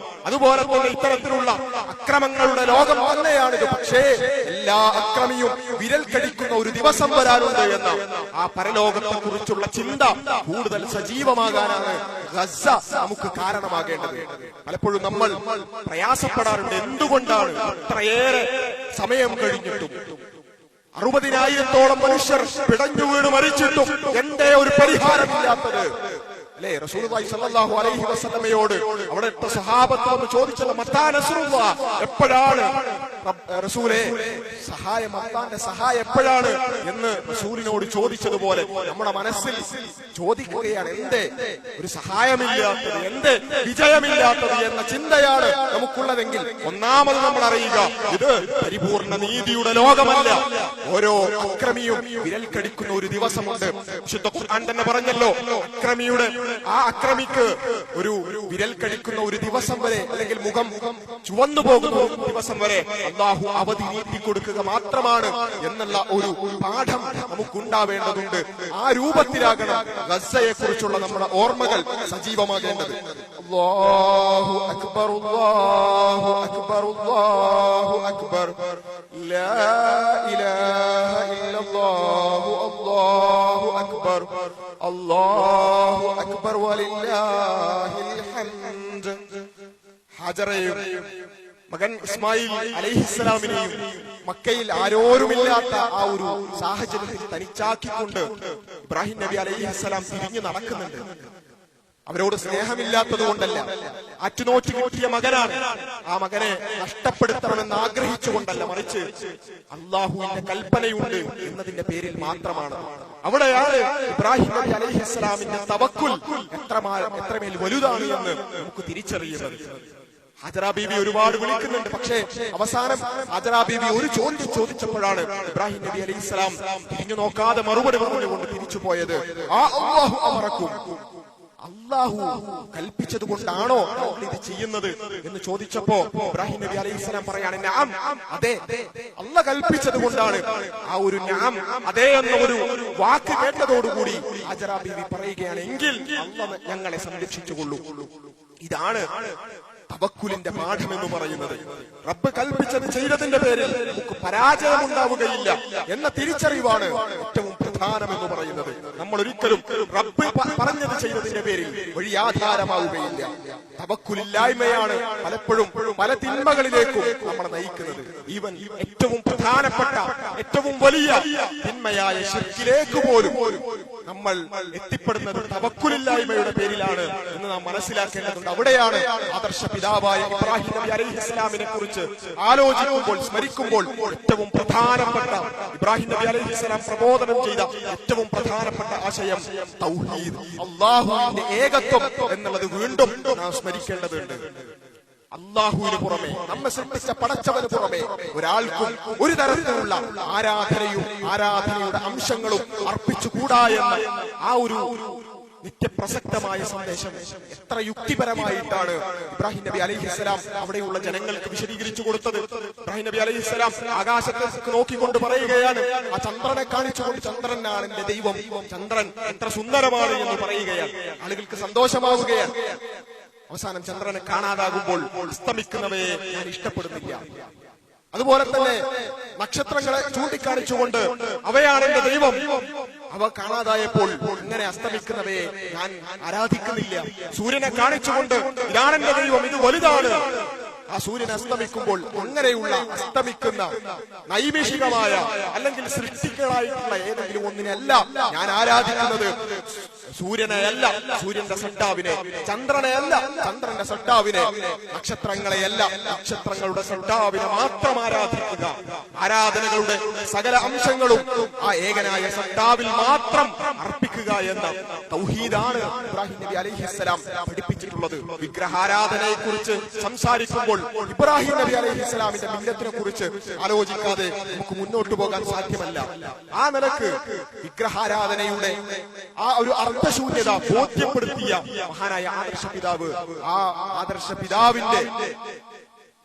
അതുപോലെ തന്നെ ഇത്തരത്തിലുള്ള അക്രമങ്ങളുടെ ലോകം തന്നെയാണിത്. പക്ഷേ എല്ലാ അക്രമിയും വിരൽ കടിക്കുന്ന ഒരു ദിവസം വരാനുണ്ട് എന്ന ആ പരലോകത്തെ കുറിച്ചുള്ള ചിന്ത കൂടുതൽ സജീവമാകാനാണ് ഗസ നമുക്ക് കാരണമാകേണ്ടത്. പലപ്പോഴും നമ്മൾ പ്രയാസപ്പെടാറുണ്ട്, എന്തുകൊണ്ടാണ് ഇത്രയേറെ സമയം കഴിഞ്ഞിട്ടും 60,000-ഓളം മനുഷ്യർ പിടഞ്ഞു വീണ് മരിച്ചിട്ടും എന്റെ ഒരു പരിഹാരമില്ലാത്തത്? അല്ലെ, റസൂലുള്ളാഹി സ്വല്ലല്ലാഹു അലൈഹി വസല്ലമയോട് അവിടുത്തെ സ്വഹാബത്ത് വന്ന് ചോദിച്ചത്, മത്താ നസ്റുല്ലാഹ്, എപ്പോഴാണ് റസൂലേ, സഹായം, അള്ളാന്റെ സഹായം എപ്പോഴാണ് എന്ന് റസൂലിനോട് ചോദിച്ചതുപോലെ നമ്മുടെ മനസ്സിൽ ചോദിക്കുകയാണ്, എന്തേ ഒരു സഹായമില്ലാത്തത്, എന്തേ വിജയമില്ലാത്തത് എന്ന ചിന്തയാണ് നമുക്കുള്ളതെങ്കിൽ ഒന്നാമത് നമ്മൾ അറിയുക, ഇത് പരിപൂർണ നീതിയുടെ ലോകമല്ല. ഓരോ അക്രമിയും വിരൽ കടിക്കുന്ന ഒരു ദിവസമുണ്ട്. വിശുദ്ധ ഖുർആൻ തന്നെ പറഞ്ഞല്ലോ, ആ അക്രമിക്ക് ഒരു വിരൽ കടിക്കുന്ന ഒരു ദിവസം വരെ, അല്ലെങ്കിൽ മുഖം ചുവന്നു പോകുന്ന ഒരു ദിവസം വരെ അല്ലാഹു അവധി നീട്ടി കൊടുക്കുക മാത്രമാണ് എന്നുള്ള ഒരു പാഠം നമുക്കുണ്ടാവേണ്ടതുണ്ട്. ആ രൂപത്തിലാകണം ഗസയെ കുറിച്ചുള്ള നമ്മുടെ ഓർമ്മകൾ സജീവമാകേണ്ടത്. അല്ലാഹു അക്ബർ, അല്ലാഹു അക്ബർ, അല്ലാഹു അക്ബർ, ലാ ഇലാഹ ഇല്ലല്ലാഹു, അല്ലാഹു അക്ബർ, അല്ലാഹു അക്ബർ വലില്ലാഹിൽ ഹംദ്. ഹാജറയും മകൻ ഇസ്മായിൽ അലൈഹിസ്സലാമിനെയും മക്കയിൽ ആരോരുമില്ലാത്ത ആ ഒരു സാഹചര്യത്തിൽ തനിച്ചാക്കിക്കൊണ്ട് ഇബ്രാഹിം നബി അലൈഹിസ്സലാം തിരിഞ്ഞു നടക്കുന്നുണ്ട്. അവരോട് സ്നേഹമില്ലാത്തത് കൊണ്ടല്ല, അറ്റുനോറ്റ് കിട്ടിയ മകനാണ്. ആ മകനെ നഷ്ടപ്പെടുത്തണമെന്ന് ആഗ്രഹിച്ചുകൊണ്ടല്ല, മറിച്ച് അള്ളാഹുവിന്റെ കൽപ്പനയുണ്ട് എന്നതിന്റെ പേരിൽ മാത്രമാണ്. അവിടെയാണ് ഇബ്രാഹിം നബി അലൈഹിസ്സലാമിന്റെ തവക്കുൽ എത്രമേൽ വലുതാണ് എന്ന് നമുക്ക് തിരിച്ചറിയുന്നത്. ഹാജറ ബീവി ഒരുപാട് വിളിക്കുന്നുണ്ട്, പക്ഷേ അവസാനം ഹാജറ ബീവി ഒരു ചോദ്യം ചോദിച്ചപ്പോഴാണ് ഇബ്രാഹിം നബി അലൈഹിസ്സലാം തിരിഞ്ഞു നോക്കാതെ മറുപടി പറഞ്ഞുകൊണ്ട് തിരിച്ചു പോയത്. ആ അല്ലാഹു അമറക്കും, അല്ലാഹു കൽപ്പിച്ചത് കൊണ്ടാണോ ഇത് ചെയ്യുന്നത് എന്ന് ചോദിച്ചപ്പോ ഇബ്രാഹിം നബി അലൈഹിസ്സലാം പറയാണ്, നഅം, അതെ, അല്ലാഹു കൽപ്പിച്ചത് കൊണ്ടാണ്. ആ ഒരു നഅം, അതെ എന്ന ഒരു വാക്ക് കേട്ടതോടുകൂടി ഹാജറ ബീവി പറയുകയാണ്, എങ്കിൽ അല്ലാഹു ഞങ്ങളെ സംരക്ഷിച്ചുകൊള്ളൂ. ഇതാണ് തവക്കുലിന്റെ പാഠം എന്ന് പറയുന്നത്. റബ്ബ് കൽപ്പിച്ചത് ചെയ്തതിന്റെ പേരിൽ നമുക്ക് പരാജയം ഉണ്ടാവുകയില്ല എന്ന തിരിച്ചറിവാണ് ഏറ്റവും പ്രധാനമെന്ന് പറയുന്നത്. നമ്മൾ ഒരിക്കലും റബ്ബ് പറഞ്ഞത് ചെയ്തതിന്റെ പേരിൽ വഴിയാധാരമാവുകയില്ല. തവക്കുലില്ലായ്മയാണ് പലപ്പോഴും പല തിന്മകളിലേക്കും നമ്മളെ നയിക്കുന്നത്. ഈവൻ ഏറ്റവും പ്രധാനപ്പെട്ട, ഏറ്റവും വലിയ തിന്മയായ ശിർക്കിലേക്ക് പോലും നമ്മൾ എത്തിപ്പെടുന്നത് തവക്കുലില്ലായ്മയുടെ പേരിലാണ് എന്ന് നാം മനസ്സിലാക്കേണ്ടതുണ്ട്. അവിടെയാണ് ആദർശ പിതാവായ ഇബ്രാഹിം നബി അലൈഹിസ്സലാമിനെ കുറിച്ച് ആലോചിക്കുമ്പോൾ, സ്മരിക്കുമ്പോൾ ഏറ്റവും പ്രധാനപ്പെട്ട ഇബ്രാഹിം നബി അലൈഹിസ്സലാം പ്രബോധനം ചെയ്ത ഏറ്റവും പ്രധാനപ്പെട്ട ആശയം തൗഹീദ്, അല്ലാഹുവിന്റെ ഏകത്വം എന്നുള്ളത് വീണ്ടും നാം സ്മരിക്കേണ്ടതുണ്ട്. അല്ലാഹുവിന് പുറമെ, നമ്മെ സൃഷ്ടിച്ച പടച്ചവന് പുറമെ ഒരാൾക്കും ഒരു തരത്തിലുള്ള ആരാധനയുടെ അംശങ്ങളും അർപ്പിച്ചുകൂടാ എന്ന ആ ഒരു നിത്യപ്രസക്തമായ സന്ദേശം എത്ര യുക്തിപരമായിട്ടാണ് ഇബ്രാഹിം നബി അലൈഹിസ്സലാം അവിടെയുള്ള ജനങ്ങൾക്ക് വിശദീകരിച്ചു കൊടുത്തത്. ഇബ്രാഹിം നബി അലൈഹിസ്സലാം ആകാശത്തേക്ക് നോക്കിക്കൊണ്ട് പറയുകയാണ്, ആ ചന്ദ്രനെ കാണിച്ചുകൊണ്ട്, ചന്ദ്രനാണ് എന്റെ ദൈവം, ചന്ദ്രൻ എത്ര സുന്ദരമാണ് എന്ന് പറയുകയാണ്. ആളുകൾക്ക് സന്തോഷമാവുകയാണ്. അവസാനം ചന്ദ്രനെ കാണാതാകുമ്പോൾ അസ്തമിക്കുന്നവയെ ഞാൻ ഇഷ്ടപ്പെടുന്നില്ല. അതുപോലെ തന്നെ നക്ഷത്രങ്ങളെ ചൂണ്ടിക്കാണിച്ചുകൊണ്ട് അവയാണ് എന്റെ ദൈവം, അവ കാണാതായപ്പോൾ ഇങ്ങനെ അസ്തമിക്കുന്നവയെ ഞാൻ ആരാധിക്കുന്നില്ല. സൂര്യനെ കാണിച്ചുകൊണ്ട് ഇതാണ് എന്റെ ദൈവം, ഇത് വലുതാണ്. ആ സൂര്യൻ അസ്തമിക്കുമ്പോൾ അങ്ങനെയുള്ള അസ്തമിക്കുന്ന നൈമിഷികമായ അല്ലെങ്കിൽ സൃഷ്ടികളായിട്ടുള്ള ഏതെങ്കിലും ഒന്നിനെയല്ല ഞാൻ ആരാധിക്കുന്നത്. സൂര്യനെയല്ല, സൂര്യന്റെ സട്ടാവിനെ, ചന്ദ്രനെയല്ല, ചന്ദ്രന്റെ സട്ടാവിനെ, നക്ഷത്രങ്ങളെയല്ല, നക്ഷത്രങ്ങളുടെ സട്ടാവിനെ മാത്രം ആരാധിക്കുക. ആരാധനകളുടെ സകല അംശങ്ങളും ആ ഏകനായ സട്ടാവിൽ മാത്രം അർപ്പിക്കുക എന്ന തൗഹീദാണ് ഇബ്രാഹിം നബി അലൈഹിസ്സലാം പഠിപ്പിച്ചിട്ടുള്ളത്. വിഗ്രഹാരാധനയെ കുറിച്ച് സംസാരിക്കുമ്പോൾ ഇബ്രാഹിം നബി അലൈഹിസ്സലാമിന്റെ മില്ലത്തിനെ കുറിച്ച് ആലോചിക്കാതെ നമുക്ക് മുന്നോട്ട് പോകാൻ സാധ്യമല്ല. ആ നിലക്ക് വിഗ്രഹാരാധനയുടെ ആ ഒരു അർത്ഥശൂന്യത ബോധ്യപ്പെടുത്തിയ മഹാനായ ആദർശ പിതാവ്, ആ ആദർശ പിതാവിന്റെ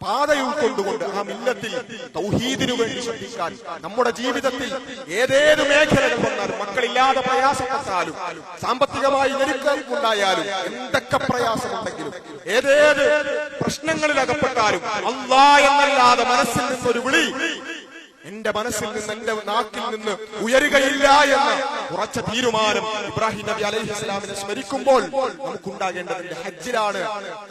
പാത ഉൾക്കൊണ്ടുകൊണ്ട് ആ മില്ലത്തിൽ തൗഹീദിനു വേണ്ടി ശ്രദ്ധിക്കാൻ, നമ്മുടെ ജീവിതത്തിൽ ഏതേത് മേഖലകൾ വന്നാലും, മക്കളില്ലാതെ പ്രയാസപ്പെട്ടാലും, സാമ്പത്തികമായി ഞെരുക്കമുണ്ടായാലും, എന്തൊക്കെ പ്രയാസമുണ്ടെങ്കിലും, ഏതേത് പ്രശ്നങ്ങളിൽ അകപ്പെട്ടാലും അല്ലാഹ് എന്നല്ലാതെ മനസ്സിൽ നിന്നൊരു വിളി എന്റെ മനസ്സിൽ നിന്ന്, എന്റെ നാക്കിൽ നിന്ന് ഉയരുകയില്ല എന്ന ഉറച്ച തീരുമാനം ഇബ്രാഹിം നബി അലൈഹിസ്സലാമിനെ സ്മരിക്കുമ്പോൾ നമുക്കുണ്ടാകേണ്ടതിന്റെ ഹജ്ജിലാണ്.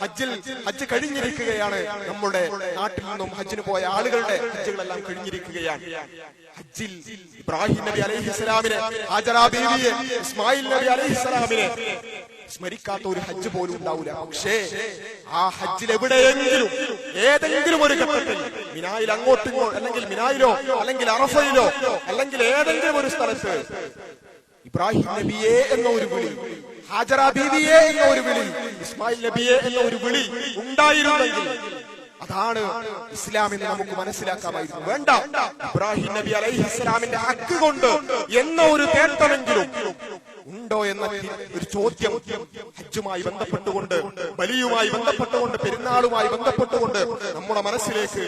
ഹജ്ജ് കഴിഞ്ഞിരിക്കുകയാണ്. നമ്മുടെ നാട്ടിൽ നിന്നും ഹജ്ജിന് പോയ ആളുകളുടെ ഹജ്ജുകളെല്ലാം കഴിഞ്ഞിരിക്കുകയാണ്. ഹജ്ജിൽ ഇബ്രാഹിം നബി അലൈഹിസ്സലാമിനെ, ഹാജറ ബീവിയെ, ഇസ്മായിൽ നബി അലൈഹിസ്സലാമിനെ സ്മരിക്കാത്ത ഒരു ഹജ്ജ് പോലും ഉണ്ടാവില്ല. പക്ഷേ ആ ഹജ്ജിൽ എവിടെയെങ്കിലും ഏതെങ്കിലും ഒരു ഘട്ടത്തിൽ മിനായിൽ അങ്ങോട്ടോ അല്ലെങ്കിൽ മിനായിലോ അല്ലെങ്കിൽ അറഫയിലോ അല്ലെങ്കിൽ ഏതെങ്കിലും ഒരു സ്ഥലത്ത് ഇബ്രാഹിം നബിയെ എന്ന ഒരു വിളി, ഹാജറ ബീവിയെ എന്ന ഒരു വിളി, ഇസ്മായിൽ നബിയെ എന്ന ഒരു വിളി ഉണ്ടായിരുന്നെങ്കിൽ അതാണ് ഇസ്ലാം എന്ന് നമുക്ക് മനസ്സിലാക്കാമായിരുന്നു. വേണ്ട, ഇബ്രാഹിം നബി അലൈഹിസ്സലാമിന്റെ ഹക്ക് കൊണ്ട് എന്ന ഒരു തേട്ടമെങ്കിലും ഉണ്ടോ എന്ന ഒരു ചോദ്യം ഹജ്ജുമായി ബന്ധപ്പെട്ടുകൊണ്ട്, ബലിയുമായി ബന്ധപ്പെട്ടുകൊണ്ട്, പെരുന്നാളുമായി ബന്ധപ്പെട്ടുകൊണ്ട് നമ്മുടെ മനസ്സിലേക്ക്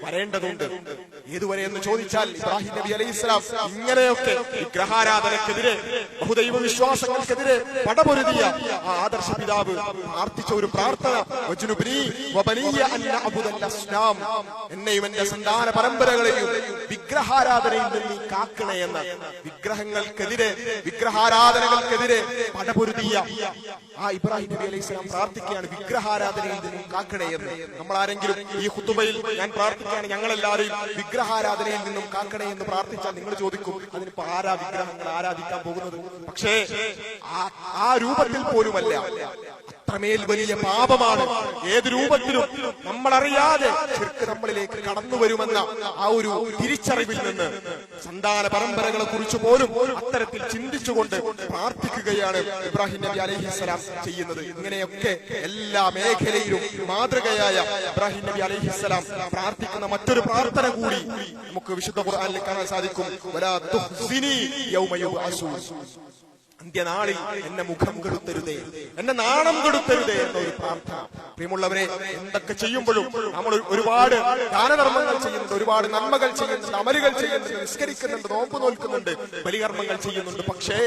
വരേണ്ടതുണ്ട്. ഏതുവരെ എന്ന് ചോദിച്ചാൽ ഇബ്രാഹിം നബി അലൈഹിസ്സലാം ഇങ്ങനെയൊക്കെ വിഗ്രഹാരാധനക്കെതിരെ, ബഹുദൈവ വിശ്വാസങ്ങൾക്കെതിരെ പടപൊരുതിയ ആ ആദർശ പിതാവ് പ്രാർത്ഥിച്ച ഒരു പ്രാർത്ഥന, എന്നെയും എന്റെ സന്താന പരമ്പരകളെയും വിഗ്രഹാരാധനയിൽ നിന്ന് കാക്കണേ എന്ന, വിഗ്രഹങ്ങൾക്കെതിരെ, വിഗ്രഹാരാധനകൾക്കെതിരെ പടപൊരുതിയ ആ ഇബ്രാഹിം നബി അലൈഹി സ്വലാം പ്രാർത്ഥിക്കുകയാണ് വിഗ്രഹാരാധനയിൽ നിന്നും കാക്കണേ എന്ന്. നമ്മൾ ആരെങ്കിലും ഈ ഖുതുബയിൽ ഞാൻ പ്രാർത്ഥിക്കുകയാണ് ഞങ്ങളെല്ലാവരെയും വിഗ്രഹാരാധനയിൽ നിന്നും കാക്കണേ എന്ന് പ്രാർത്ഥിച്ചാൽ നിങ്ങൾ ചോദിക്കും, അതിനിപ്പോ ആരാ വിഗ്രഹങ്ങൾ ആരാധിക്കാൻ പോകുന്നത്? പക്ഷേ ആ രൂപത്തിൽ പോലുമല്ല, അത്രമേൽ വലിയ പാപമാണ്. ഏത് രൂപത്തിലും നമ്മളറിയാതെ ശിർക്ക് നമ്മളിലേക്ക് കടന്നു വരുമെന്ന ആ ഒരു തിരിച്ചറിവിൽ നിന്ന് സന്താന പരമ്പരകളെ കുറിച്ച് പോലും അത്തരത്തിൽ ചിന്തിച്ചുകൊണ്ട് പ്രാർത്ഥിക്കുകയാണ് ഇബ്രാഹിം നബി അലൈഹിസ്സലാം ചെയ്യുന്നത്. ഇങ്ങനെയൊക്കെ എല്ലാ മേഖലയിലും മാതൃകയായ ഇബ്രാഹിം നബി അലൈഹിസ്സലാം പ്രാർത്ഥിക്കുന്ന മറ്റൊരു പ്രാർത്ഥന കൂടി നമുക്ക് വിശുദ്ധ ഖുർആനിൽ കാണാൻ സാധിക്കും. വലാ തുഖ്സിനി യൗമ യുബ്അസൂൻ, അന്ത്യനാളിൽ എന്നെ മുഖം കെടുത്തരുതേ, എന്നെ നാണം കെടുത്തരുതേ എന്നൊരു പ്രാർത്ഥന. പ്രിയമുള്ളവരെ, എന്തൊക്കെ ചെയ്യുമ്പോഴും നമ്മൾ ഒരുപാട് ദാനധർമ്മങ്ങൾ ചെയ്യുന്നുണ്ട്, ഒരുപാട് നന്മകൾ ചെയ്യുന്നുണ്ട്, അമലുകൾ ചെയ്യുന്നുണ്ട്, നിസ്കരിക്കുന്നുണ്ട്, നോമ്പ് നോൽക്കുന്നുണ്ട്, ബലികർമ്മങ്ങൾ ചെയ്യുന്നുണ്ട്. പക്ഷേ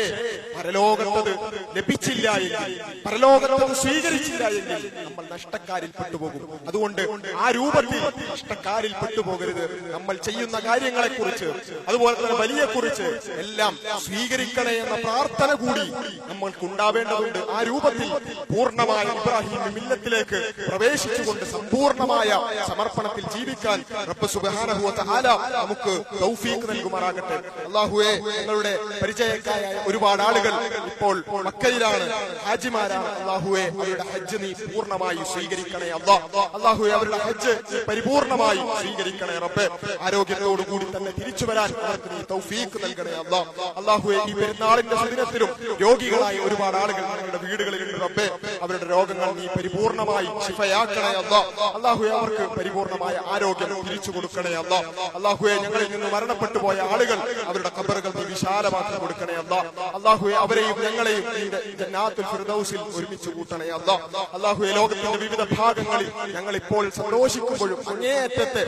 പരലോകത്തത് ലഭിച്ചില്ല എങ്കിൽ, പരലോകത്തത് സ്വീകരിച്ചില്ല എങ്കിൽ നമ്മൾ നഷ്ടക്കാരിൽ പെട്ടുപോകും. അതുകൊണ്ട് ആ രൂപത്തിൽ നഷ്ടക്കാരിൽ പെട്ടുപോകരുത്. നമ്മൾ ചെയ്യുന്ന കാര്യങ്ങളെ കുറിച്ച്, അതുപോലെ തന്നെ ബലിയെക്കുറിച്ച് എല്ലാം സ്വീകരിക്കണേ എന്ന പ്രാർത്ഥന കൂടി നമ്മൾക്ക് ഉണ്ടാവേണ്ടതുണ്ട്. ആ രൂപത്തിൽ പൂർണ്ണമായ ഇബ്രാഹിം മില്ലത്തിലേക്ക് പ്രവേശിച്ചുകൊണ്ട് സമ്പൂർണമായ സമർപ്പണത്തിൽ ജീവിക്കാൻ റബ്ബ് സുബ്ഹാനഹു വ തആല നമുക്ക് തൗഫീഖ് നൽകുമാറാകട്ടെ. അല്ലാഹുവേ, ഞങ്ങളുടെ പരിചയക്കാരായ ഒരുപാട് ആളുകൾ ഇപ്പോൾ മക്കയിലാണ്, ഹാജിമാരാണ്. അല്ലാഹുവേ, അവരുടെ ഹജ്ജ് നീ പൂർണ്ണമായി സ്വീകരിക്കണേ അല്ലാഹുവേ, അവരുടെ ഹജ്ജ് പരിപൂർണമായി സ്വീകരിക്കണേ റബ്ബേ. ആരോഗ്യത്തോടു കൂടി തന്നെ തിരിച്ചു വരാൻ അവർക്ക് നീ തൗഫീഖ് നൽകണേ അല്ലാഹുവേ. ഈ പെരുന്നാളിന്റെ സുദിനത്തിലും രോഗികളായ ഒരുപാട് ആളുകൾ ഞങ്ങളുടെ വീടുകളിലുണ്ട് റബ്ബേ. അവരുടെ രോഗങ്ങൾ നീ പരിപൂർണമായി ശിഫയാക്കണേ അല്ലാഹുവേ. അവർക്ക് പരിപൂർണമായ ആരോഗ്യം തിരിച്ചു കൊടുക്കണേ അല്ലാഹുവേ. ഞങ്ങളിൽ നിന്ന് മരണപ്പെട്ടു പോയ ആളുകൾ അവരുടെ ഖബറുകൾ നീ വിശാലമാക്കി കൊടുക്കണേ അല്ലാഹുവേ. അവരെയും ഞങ്ങളെയും ജന്നാത്തുൽ ഫിർദൗസിൽ ഒരുമിച്ച് കൂട്ടണേ അല്ലാഹുവേ. ലോകത്തിന്റെ വിവിധ ഭാഗങ്ങളിൽ ഞങ്ങൾ ഇപ്പോൾ സന്തോഷിക്കുമ്പോഴും അങ്ങേയറ്റത്തെ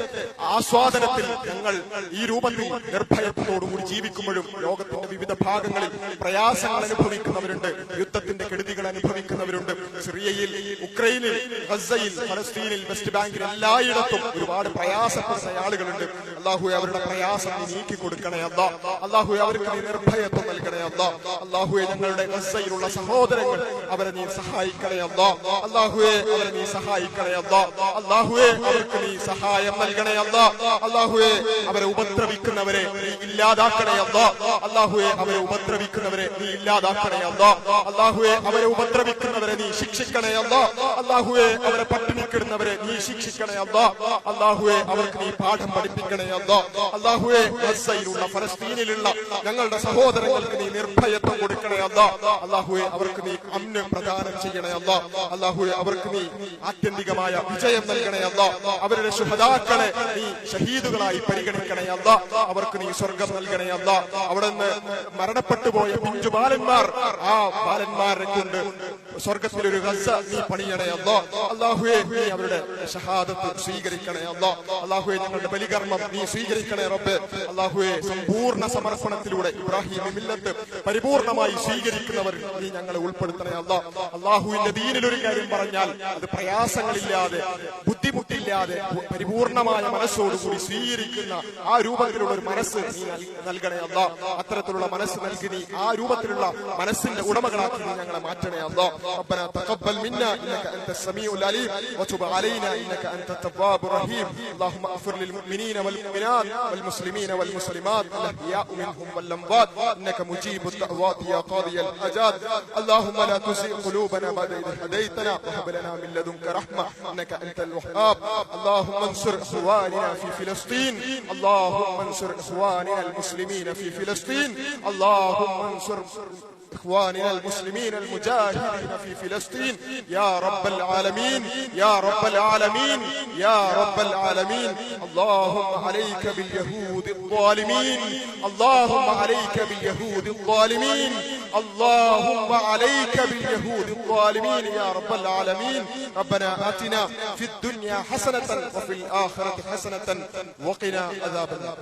ആസ്വാദനത്തിൽ ഞങ്ങൾ ഈ രൂപത്തിൽ നിർഭയത്തോടുകൂടി ജീവിക്കുമ്പോഴും ലോകത്തിന്റെ വിവിധ ഭാഗങ്ങളിൽ പ്രയാസങ്ങൾ അനുഭവിക്കുന്നവരുണ്ട്, യുദ്ധത്തിന്റെ കെടുതികൾ അനുഭവിക്കുന്നവരുണ്ട്. സിറിയയിൽ, ഉക്രൈനിൽ, ഗസയിൽ, ഫലസ്തീനിൽ, വെസ്റ്റ് ബാങ്കിൽ എല്ലായിടത്തും ഒരുപാട് പ്രയാസപ്പെടുന്ന ആളുകളുണ്ട്. അല്ലാഹുവേ, അവരുടെ പ്രയാസം നീ നീക്കി കൊടുക്കണേ അല്ലാഹുവേ. അവർക്ക് നീ നിർഭയത്വം നൽകണേ അല്ലാഹുവേ. ഞങ്ങളുടെ ഗസയിലുള്ള സഹോദരങ്ങൾ, അവരെ നീ സഹായിക്കണേ അല്ലാഹുവേ. അവരെ നീ സഹായിക്കണേ അല്ലാഹുവേ. അവർക്ക് നീ സഹായം നൽകണേ അല്ലാഹുവേ. അവരെ ഉപദ്രവിക്കുന്നവരെ നീ ഇല്ലാതാക്കണേ അല്ലാഹുവേ. അവരെ ഉപദ്രവിക്കുന്നവരെ നീ ഇല്ലാതാക്കണേ അല്ലാഹുവേ. അവരെ ഉപദ്രവിക്കുന്നവരെ നീ ശിക്ഷിക്കണേ അല്ലാഹുവേ. അവരെ പട്ടിണിക്കിടുന്നവരെ നീ ശിക്ഷിക്കണേ അല്ലാഹുവേ. അവർക്ക് നീ പാഠം പഠിപ്പിക്കണേ അല്ലാഹുവേ. ഗസയിലുള്ള, ഫലസ്തീനിലുള്ള ഞങ്ങളുടെ സഹോദരങ്ങൾക്ക് നീ നിർഭയത്വം കൊടുക്കണേ അല്ലാഹുവേ. അവർക്ക് നീ അമ്ന് പ്രദാനം ചെയ്യണേ അല്ലാഹുവേ. അവർക്ക് നീ ആത്യന്തികമായ വിജയം നൽകണേ അവരുടെ ശുഹദാക്കളെ നീ ഷഹീദുകളായി പരിഗണിക്കണേ അവർക്ക് നീ സ്വർഗം നൽകണേ അവിടെ നിന്ന് മരണപ്പെട്ടു പോയ പിഞ്ചു ബാലന്മാർ, ആ ബാലന്മാരെ കൊണ്ട് സ്വർഗത്തിലൊരു ഗസ നീ പണിയണേ അല്ലാഹുവേ. നീ അവരുടെ ഷഹാദത്ത് സ്വീകരിക്കണേ അല്ലാഹുവേ. ഞങ്ങളുടെ ബലികർമ്മം നീ സ്വീകരിക്കണേ റബ്ബേ. അല്ലാഹുവേ, സമ്പൂർണ്ണ സമർപ്പണത്തിലൂടെ ഇബ്രാഹിം മില്ലത്ത് പരിപൂർണമായി സ്വീകരിക്കുന്നവർ നീ ഞങ്ങളെ ഉൾപ്പെടുത്തണേ അല്ലാഹുവിന്റെ ദീനിൽ ഒരു കാര്യം പറഞ്ഞാൽ അത് പ്രയാസങ്ങളില്ലാതെ, ബുദ്ധിമുട്ടി ബുദ്ധിമുട്ടില്ലാതെ പരിപൂർണമായ മനസ്സോടുകൂടി സ്വീകരിക്കുന്ന ആ രൂപത്തിലുള്ള ഒരു മനസ്സ് നീ നൽകണേ അല്ലാ. അത്തരത്തിലുള്ള മനസ്സ് നൽകി നീ ആ രൂപത്തിലുള്ള മനസ്സിന്റെ ഉടമകളാക്കി നീ ഞങ്ങളെ മാറ്റണേ അല്ലാ. ربنا تقبل منا انك انت السميع العليم وتب علينا انك انت التواب الرحيم. اللهم اغفر للمؤمنين والمؤمنات والمسلمين والمسلمات الاحياء منهم والاموات انك مجيب الدعوات يا قاضي الحاجات. اللهم لا تزغ قلوبنا بعد إذ هديتنا وهب لنا من لدنك رحمة انك انت الوهاب. اللهم انصر اخواننا في فلسطين. اللهم انصر اخواننا المسلمين في فلسطين. اللهم انصر إخواننا المسلمين المجاهدين في فلسطين يا رب العالمين يا رب العالمين يا رب العالمين. اللهم عليك باليهود الظالمين. اللهم عليك باليهود الظالمين. اللهم عليك باليهود الظالمين يا رب العالمين. ربنا آتنا في الدنيا حسنة وفي الآخرة حسنة وقنا عذاب النار.